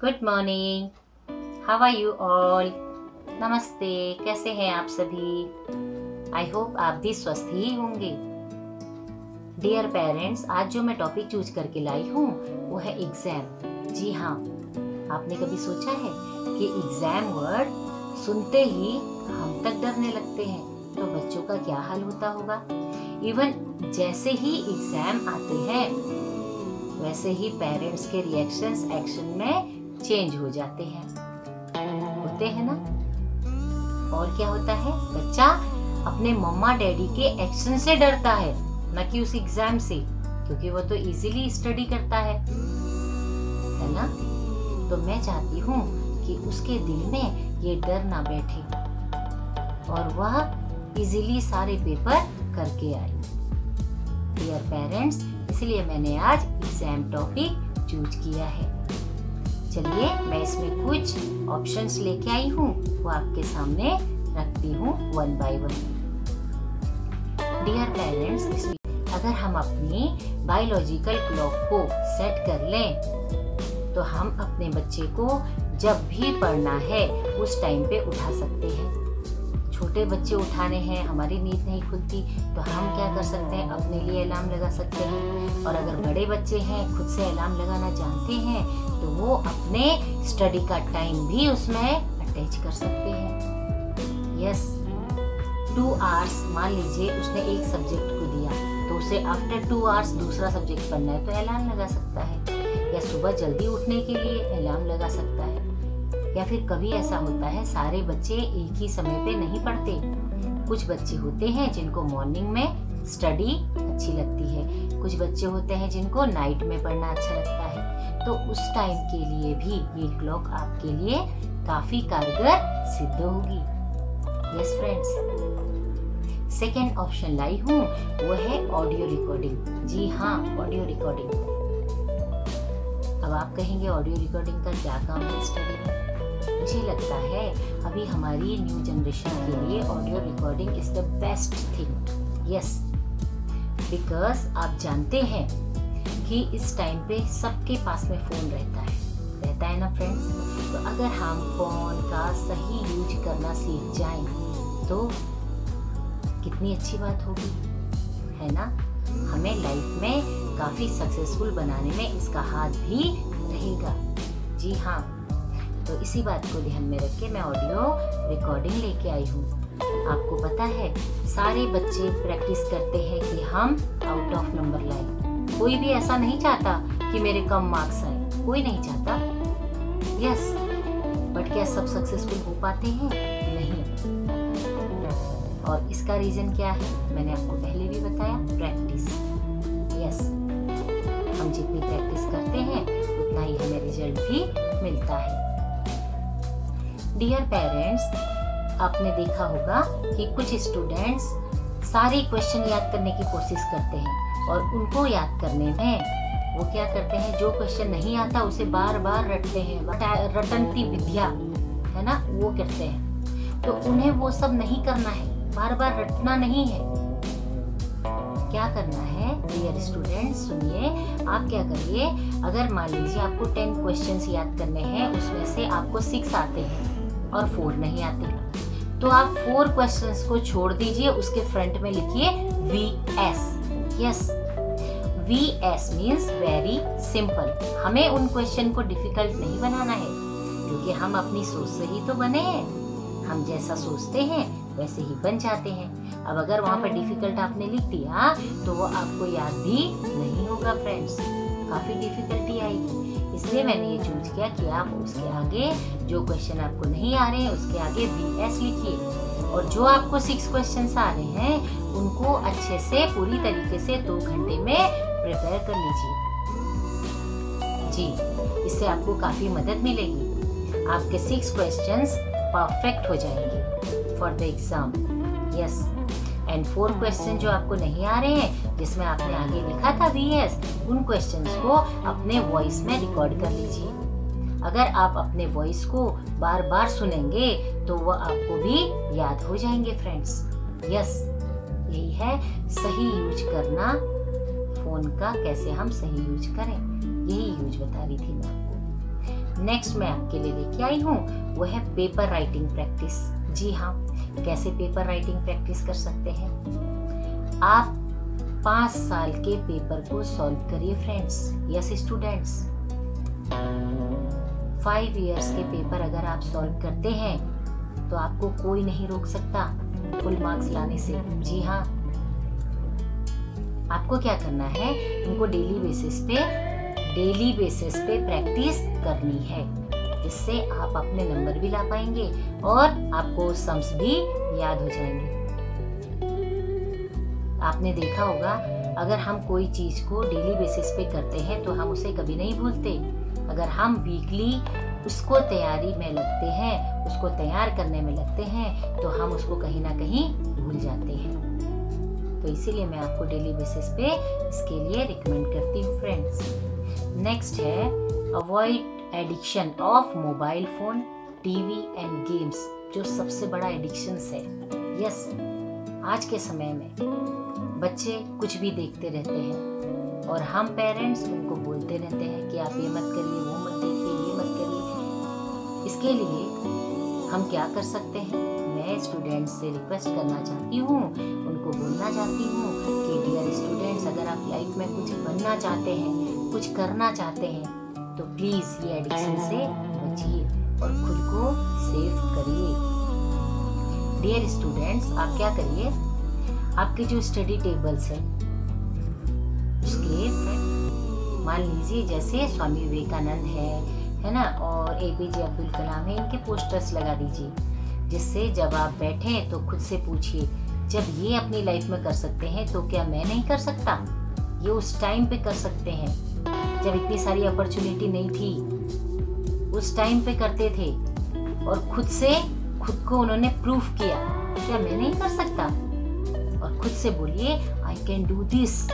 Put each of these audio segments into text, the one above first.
Good morning, how are you all. नमस्ते, कैसे हैं आप सभी। आई होप आप भी स्वस्थ ही होंगे। डियर पेरेंट्स, आज जो मैं टॉपिक चूज करके लाई हूँ वो है एग्जाम। जी हाँ, आपने कभी सोचा है कि एग्जाम वर्ड सुनते ही हम तक डरने लगते हैं, तो बच्चों का क्या हाल होता होगा। इवन जैसे ही एग्जाम आते हैं वैसे ही पेरेंट्स के रिएक्शंस एक्शन में चेंज हो जाते हैं, होते हैं ना। और क्या होता है, बच्चा अपने मम्मा डैडी के एक्शन से डरता है, न कि उस एग्जाम से, क्योंकि वो तो इजीली स्टडी करता है ना। तो मैं चाहती हूँ कि उसके दिल में ये डर ना बैठे और वह इजीली सारे पेपर करके आए। डियर पेरेंट्स, इसलिए मैंने आज एग्जाम टॉपिक चूज किया है। चलिए मैं इसमें कुछ ऑप्शंस लेके आई हूँ, वो आपके सामने रखती हूँ one by one. Dear parents, अगर हम अपनी बायोलॉजिकल क्लॉक को सेट कर लें तो हम अपने बच्चे को जब भी पढ़ना है उस टाइम पे उठा सकते हैं। छोटे बच्चे उठाने हैं, हमारी नींद नहीं खुलती, तो हम क्या कर सकते हैं, अपने लिए अलार्म लगा सकते हैं। और अगर बड़े बच्चे हैं, खुद से अलार्म लगाना जानते हैं, तो वो अपने स्टडी का टाइम भी उसमें अटैच कर सकते हैं। यस, 2 आवर्स मान लीजिए उसने एक सब्जेक्ट को दिया, तो उसे आफ्टर 2 आवर्स दूसरा सब्जेक्ट पढ़ना है, तो अलार्म लगा सकता है। या सुबह जल्दी उठने के लिए अलार्म लगा सकता है। या फिर कभी ऐसा होता है सारे बच्चे एक ही समय पे नहीं पढ़ते। कुछ बच्चे होते हैं जिनको मॉर्निंग में स्टडी अच्छी लगती है, कुछ बच्चे होते हैं जिनको नाइट में पढ़ना अच्छा लगता है। तो उस टाइम के लिए भी ये क्लॉक आपके लिए काफी कारगर सिद्ध होगी। यस फ्रेंड्स, सेकेंड ऑप्शन लाई हूँ वो है ऑडियो रिकॉर्डिंग। जी हाँ, ऑडियो रिकॉर्डिंग। अब आप कहेंगे ऑडियो रिकॉर्डिंग का क्या काम है स्टडी में। मुझे लगता है अभी हमारी न्यू जनरेशन के लिए audio recording is the best thing. Yes, because आप जानते हैं कि इस टाइम पे सबके पास में फोन रहता है ना फ्रेंड्स। तो अगर हम फोन का सही यूज करना सीख जाएं तो कितनी अच्छी बात होगी, है ना। हमें लाइफ में काफी सक्सेसफुल बनाने में इसका हाथ भी रहेगा। जी हाँ, तो इसी बात को ध्यान में रख के मैं ऑडियो रिकॉर्डिंग लेके आई हूँ। आपको पता है सारे बच्चे प्रैक्टिस करते हैं कि हम आउट ऑफ नंबर लाएं। कोई भी ऐसा नहीं चाहता कि मेरे कम मार्क्स आए, कोई नहीं चाहता। यस, बट क्या सब सक्सेसफुल हो पाते हैं? नहीं। और इसका रीजन क्या है, मैंने आपको पहले भी बताया, प्रैक्टिस। यस, हम जितनी प्रैक्टिस करते हैं उतना ही हमें रिजल्ट भी मिलता है। डियर पेरेंट्स, आपने देखा होगा कि कुछ स्टूडेंट्स सारे क्वेश्चन याद करने की कोशिश करते हैं और उनको याद करने में वो क्या करते हैं, जो क्वेश्चन नहीं आता उसे बार बार रटते हैं, रटंती विद्या, है ना, वो करते हैं। तो उन्हें वो सब नहीं करना है, बार बार रटना नहीं है। क्या करना है डियर स्टूडेंट्स, सुनिए। आप क्या करिए, अगर मान लीजिए आपको 10 क्वेश्चंस याद करने हैं, उसमें से आपको 6 आते हैं और 4 नहीं आते, तो आप 4 क्वेश्चंस को छोड़ दीजिए, उसके फ्रंट में लिखिए VS। Yes, VS means very simple. हमें उन क्वेश्चन को डिफिकल्ट नहीं बनाना है, क्योंकि हम अपनी सोच से ही तो बने हैं। हम जैसा सोचते हैं वैसे ही बन जाते हैं। अब अगर वहाँ पर डिफिकल्ट आपने लिख दिया तो वो आपको याद भी नहीं होगा फ्रेंड्स, काफी डिफिकल्टी आएगी। इसलिए मैंने ये चूज किया कि आप उसके आगे जो क्वेश्चन आपको नहीं आ रहे हैं उसके आगे VS लिखिए, और जो आपको 6 क्वेश्चंस आ रहे हैं उनको अच्छे से पूरी तरीके से 2 घंटे में प्रिपेयर कर लीजिए। जी, इससे आपको काफी मदद मिलेगी। आपके 6 क्वेश्चंस परफेक्ट हो जाएंगे for the exam. Yes, and 4 question जो आपको नहीं आ रहे हैं, जिसमें आपने आगे लिखा था VS, उन क्वेश्चंस को अपने वॉइस में रिकॉर्ड कर लीजिए। अगर आप अपने वॉइस को बार बार सुनेंगे तो वो आपको भी याद हो जाएंगे फ्रेंड्स। यस, यही है सही यूज करना फोन का, कैसे हम सही यूज करें, यही यूज बता रही थी मैं आपको। नेक्स्ट मैं आपके लिए लेके आई हूँ वो है पेपर राइटिंग प्रैक्टिस। जी हाँ, कैसे पेपर राइटिंग प्रैक्टिस कर सकते हैं? आप 5 साल के पेपर को सॉल्व करिए फ्रेंड्स। यस स्टूडेंट्स, 5 इयर्स के पेपर अगर आप सॉल्व करते हैं तो आपको कोई नहीं रोक सकता फुल मार्क्स लाने से। जी हाँ, आपको क्या करना है, उनको डेली बेसिस पे प्रैक्टिस करनी है, जिससे आप अपने नंबर भी ला पाएंगे और आपको सम्स भी याद हो जाएंगे। आपने देखा होगा, अगर हम कोई चीज को डेली बेसिस पे करते हैं तो हम उसे कभी नहीं भूलते। अगर हम वीकली उसको तैयारी में लगते हैं, उसको तैयार करने में लगते हैं, तो हम उसको कहीं ना कहीं भूल जाते हैं। तो इसीलिए मैं आपको डेली बेसिस पे इसके लिए रिकमेंड करती हूँ फ्रेंड्स। नेक्स्ट है avoid addiction of mobile phone, TV and games, जो सबसे बड़ा एडिक्शंस है। यस, आज के समय में बच्चे कुछ भी देखते रहते हैं और हम पेरेंट्स उनको बोलते रहते हैं कि आप ये मत करिए, वो मत देखिए, ये मत करिए। इसके लिए हम क्या कर सकते हैं? मैं स्टूडेंट्स से रिक्वेस्ट करना चाहती हूँ, उनको बोलना चाहती हूँ कि डियर स्टूडेंट्स, अगर आप लाइफ में कुछ बनना चाहते हैं, कुछ करना चाहते हैं, तो प्लीज ये एडिक्शन से बचिए और खुद को सेव करिए। डियर स्टूडेंट्स, आप क्या करिए, आपके जो स्टडी टेबल्स है उसके मान लीजिए जैसे स्वामी विवेकानंद है ना, और APJ अब्दुल कलाम है, इनके पोस्टर्स लगा दीजिए, जिससे जब आप बैठे तो खुद से पूछिए, जब ये अपनी लाइफ में कर सकते हैं तो क्या मैं नहीं कर सकता? ये उस टाइम पे कर सकते हैं जब इतनी सारी अपॉर्चुनिटी नहीं थी, उस टाइम पे करते थे और खुद को उन्होंने प्रूफ किया, क्या मैं नहीं कर सकता? और खुद से बोलिए I can do this,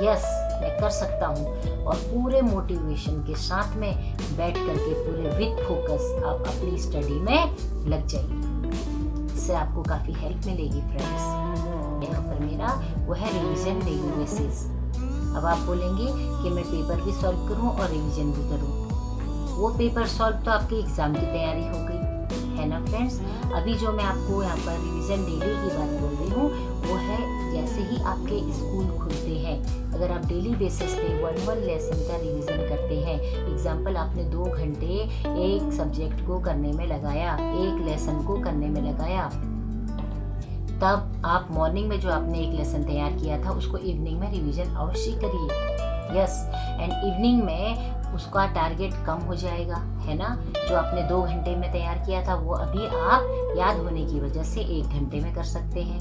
yes मैं कर सकता हूँ, और पूरे मोटिवेशन के साथ में बैठ करके पूरे विद फोकस आप अपनी स्टडी में लग जाइए। इससे आपको काफी हेल्प मिलेगी फ्रेंड्स। यहाँ पर मेरा वो है रिवीजन डेली बेसिस। अब आप बोलेंगे कि मैं पेपर भी सॉल्व करूँ और रिवीजन भी करूँ। वो पेपर सॉल्व तो आपके एग्जाम की तैयारी हो गई है ना फ्रेंड्स। अभी जो मैं आपको यहाँ पर रिवीजन डेली की बात बोल रही हूँ वो है जैसे ही आपके स्कूल खुलते हैं, अगर आप डेली बेसिस पे 1 लेसन का रिवीजन करते हैं, एग्जाम्पल आपने 2 घंटे एक सब्जेक्ट को करने में लगाया, एक लेसन को करने में लगाया, तब आप मॉर्निंग में जो आपने एक लेसन तैयार किया था उसको इवनिंग में रिवीजन अवश्य करिए। यस, एंड इवनिंग में उसका टारगेट कम हो जाएगा, है ना। जो आपने 2 घंटे में तैयार किया था वो अभी आप याद होने की वजह से 1 घंटे में कर सकते हैं।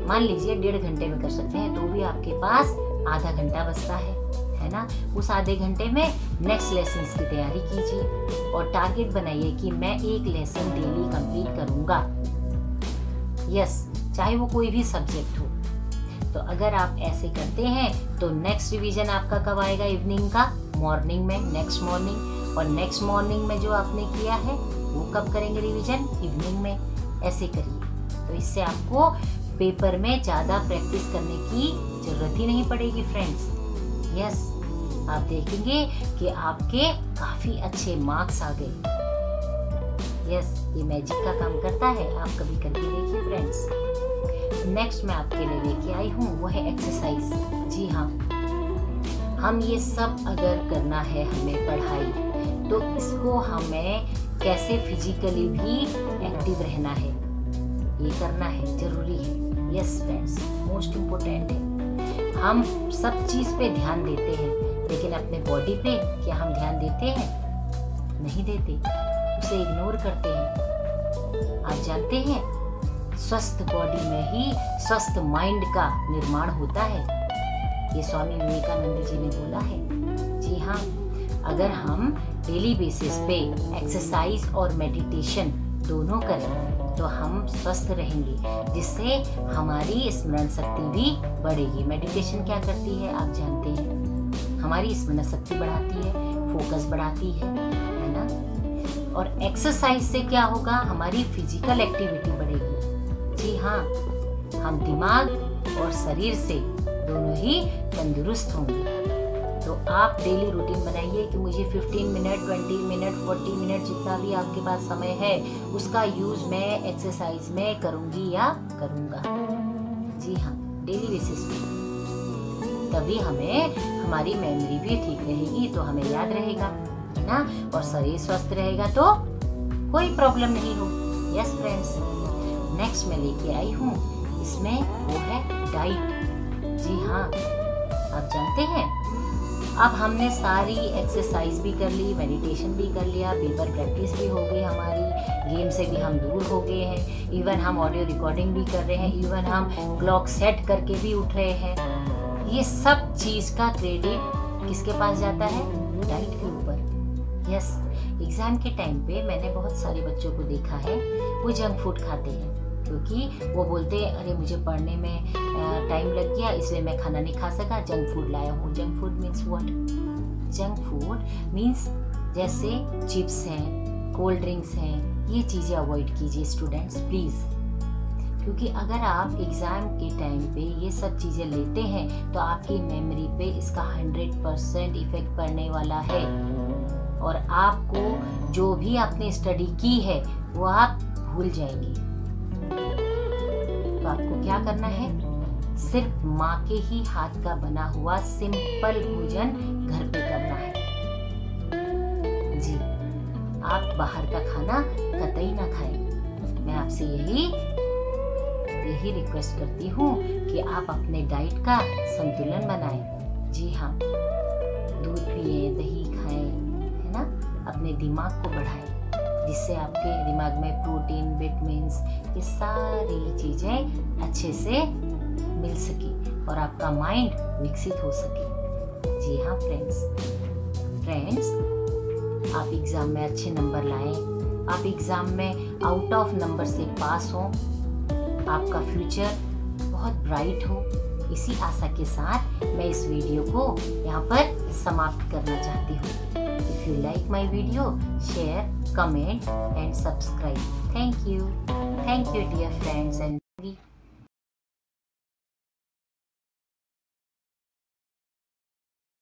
मान लीजिए 1.5 घंटे में कर सकते हैं, तो भी आपके पास आधा घंटा बचता है ना। उस आधे घंटे में नेक्स्ट लेसन की तैयारी कीजिए और टारगेट बनाइए कि मैं 1 लेसन डेली कंप्लीट करूंगा। यस, चाहे वो कोई भी सब्जेक्ट हो। तो अगर आप ऐसे करते हैं तो नेक्स्ट रिवीजन आपका कब आएगा? इवनिंग का, मॉर्निंग में, नेक्स्ट मॉर्निंग, और नेक्स्ट मॉर्निंग में जो आपने किया है वो कब करेंगे रिवीजन? इवनिंग में। ऐसे करिए, तो इससे आपको पेपर में ज्यादा प्रैक्टिस करने की जरूरत ही नहीं पड़ेगी फ्रेंड्स। यस, आप देखेंगे कि आपके काफी अच्छे मार्क्स आ गए। यस, ये मैजिक का काम करता है, आप कभी करके देखिए फ्रेंड्स। नेक्स्ट मैं आपके लिए लेके आई हूँ वो है एक्सरसाइज। जी हाँ, हम ये सब अगर करना है हमें पढ़ाई, तो इसको हमें कैसे फिजिकली भी एक्टिव रहना है, ये करना है, जरूरी है। यस फ्रेंड्स, मोस्ट इम्पोर्टेंट है। हम सब चीज पे ध्यान देते हैं, लेकिन अपने बॉडी पे क्या हम ध्यान देते हैं? नहीं देते, उसे इग्नोर करते हैं। आप जानते हैं, स्वस्थ बॉडी में ही स्वस्थ माइंड का निर्माण होता है, ये स्वामी विवेकानंद जी ने बोला है। जी हाँ, अगर हम डेली बेसिस पे एक्सरसाइज और मेडिटेशन दोनों करें तो हम स्वस्थ रहेंगे, जिससे हमारी स्मरण शक्ति भी बढ़ेगी। मेडिटेशन क्या करती है आप जानते हैं, हमारी स्मरण शक्ति बढ़ाती है, फोकस बढ़ाती है ना। और एक्सरसाइज से क्या होगा? हमारी फिजिकल एक्टिविटी बढ़ेगी। जी हाँ, हम दिमाग और शरीर से दोनों ही तंदुरुस्त होंगे। तो आप डेली रूटीन बनाइए कि मुझे 15 मिनट, 20 मिनट, 40 मिनट जितना भी आपके पास समय है उसका यूज़ मैं एक्सरसाइज में करूँगी या करूँगा। जी हाँ, डेली बेसिस पे, तभी हमें हमारी मेमोरी भी ठीक रहेगी, तो हमें याद रहेगा, है ना, और शरीर स्वस्थ रहेगा तो कोई प्रॉब्लम नहीं हो। यस फ्रेंड्स, नेक्स्ट मैं लेके आई हूँ, इसमें वो है डाइट। जी हाँ, आप जानते हैं अब हमने सारी एक्सरसाइज भी कर ली, मेडिटेशन भी कर लिया, पेपर प्रैक्टिस भी हो गई हमारी, गेम से भी हम दूर हो गए हैं, इवन हम ऑडियो रिकॉर्डिंग भी कर रहे हैं, इवन हम क्लॉक सेट करके भी उठ रहे हैं। ये सब चीज का क्रेडिट किसके पास जाता है? डाइट के ऊपर। यस, एग्जाम के टाइम पे मैंने बहुत सारे बच्चों को देखा है, वो जंक फूड खाते हैं क्योंकि वो बोलते हैं अरे मुझे पढ़ने में टाइम लग गया इसलिए मैं खाना नहीं खा सका, जंक फूड लाया हूँ। Junk food means what? Junk food means जैसे चिप्स हैं, कोल्ड ड्रिंक्स हैं, ये चीज़ें अवॉइड कीजिए स्टूडेंट्स प्लीज़, क्योंकि अगर आप एग्ज़ाम के टाइम पे ये सब चीज़ें लेते हैं तो आपकी मेमोरी पे इसका 100% इफेक्ट पड़ने वाला है और आपको जो भी आपने स्टडी की है वो आप भूल जाएंगे। तो आपको क्या करना है? सिर्फ माँ के ही हाथ का बना हुआ सिंपल भोजन घर पे करना है। जी, आप बाहर का खाना कतई ना खाएं। मैं आपसे यही रिक्वेस्ट करती हूँ कि आप अपने डाइट का संतुलन बनाएं। जी हाँ, दूध पिए, दही खाएं, है ना, अपने दिमाग को बढ़ाएं जिससे आपके दिमाग में प्रोटीन, विटामिन्स, ये सारी चीजें अच्छे से मिल सके और आपका माइंड विकसित हो सके। जी हाँ फ्रेंड्स, आप एग्जाम में अच्छे नंबर लाएं, आप एग्जाम में आउट ऑफ नंबर से पास हो, आपका फ्यूचर बहुत ब्राइट हो। इसी आशा के साथ मैं इस वीडियो को यहाँ पर समाप्त करना चाहती हूँ। If you like my video, share, comment and subscribe. Thank you dear friends and